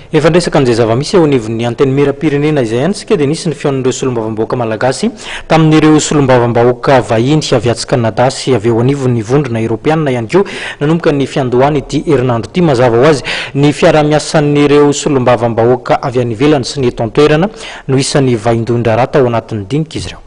Efa ndresaka an'izay zava-misy eo anivon'ny anteny miram-pirenena izay ihany sika dia nisy ny fionan'ireo solombavam-bahoaka malagasy tamin'ireo solombavam-bahoaka vahiny avy atsy Kanada sy avy eo anivon'ny vondrona Europeanina ihany koa nanomboka ny fiandohany ity herinandro ity mazava ho azy ny fiara-miasan'ireo solombavam-bahoaka avy any ivelany sy ny eto an-toerana no isan'ny vaindondra rata ao anatin'ny dinika izy ireo.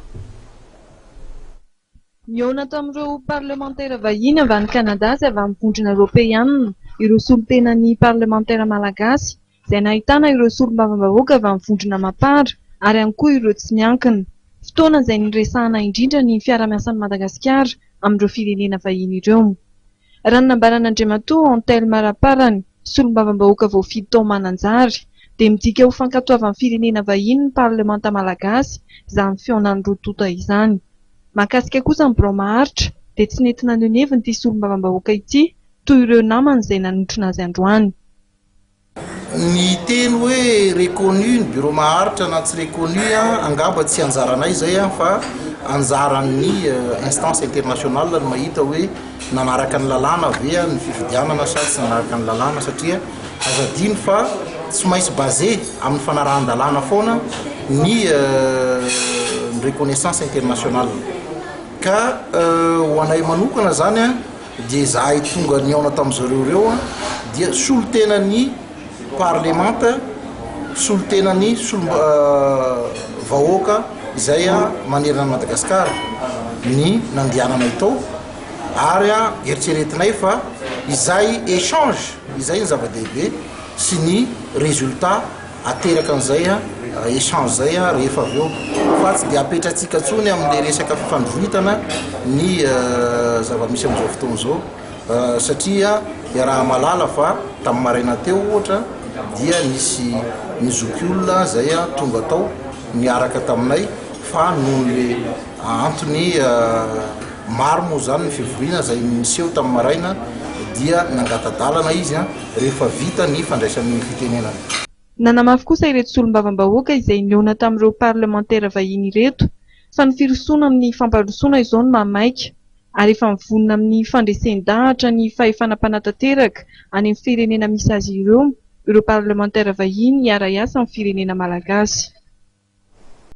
Miona tamin'ireo parlementaira vahiny avy any Kanada sy avy amin'ny vondrona Europeanina ireo solon-tenan'ny parlementaira malagasy izay nahitana ireo solombavam-bahoaka avy amin'ny vondrona Mapara ary ihany koa ireo tsy miankina. Fotoana izay niresahana indrindra ny fiara-miasan'i Madagasikara amin'ireo firenena vahiny ireo. Raha ny nambaran'Andriamatoa Antelme Raparany, solombavam-bahoaka voafidy tao Mananjary, dia midika ho fankatoavan'ny firenena vahiny ny parlemanta malagasy izany fionan'ny rotota izany. Mahakasika kosa ny Birao Maharitra dia tsy nentina neneviny ity solombavam-bahoaka ity toy ireo namany izay nanotrona azy androany. Ny teny hoe reconnu ny Birao Maharitra na tsy reconnu angamba tsy anjaranay zay fa anjaran'ny instance internationale ny mahita hoe nanaraka ny lalàna ve ny fifidianana sady tsy nanaraka ny lalàna satria azadiny fa tsy maintsy basé amin'ny fanarahan-dalàna foana ny reconnaissance internationale ka ho anay manokana zany dia zahay tonga niaona tamin'izareo ireo dia solo-tenan'ny parlemanta solo-tenan'ny vahoaka izay manerana ny Madagasikara ny nandiananay tao ary eritreretinay fa izay échange izay ny zava-dehibe sy ny résultat ateraka an'izay échange zay rehefa avy eo fa tsy dia apetratsika ntsony amin'ilay resaka fifandrohitana ny zava-misy amin'izao fotoana izao satria raha malala fa tamin'ny maraina teo ohatra dia nisy nizoky olona zay tonga tao niaraka taminay fa nohon'le antony maro moa zany ny fivoriana zay niseho tamin'ny maraina dia nangatadalana izy rehefa vita ny fandraisan'ny fitenenana. Nanamafy kosa ireto solombavam-bahoaka izay niona tamin'ireo parlementaira vahiny ireto fa ny firosoana amin'ny famparosoana izao no mamaika ary efa mivonona amin'ny fandresen-dahatra ny fahefana-panatanteraka any amin'ny firenena misy azy ireo parlementaira vahiny hiara-iasa amin'ny firenena malagasy.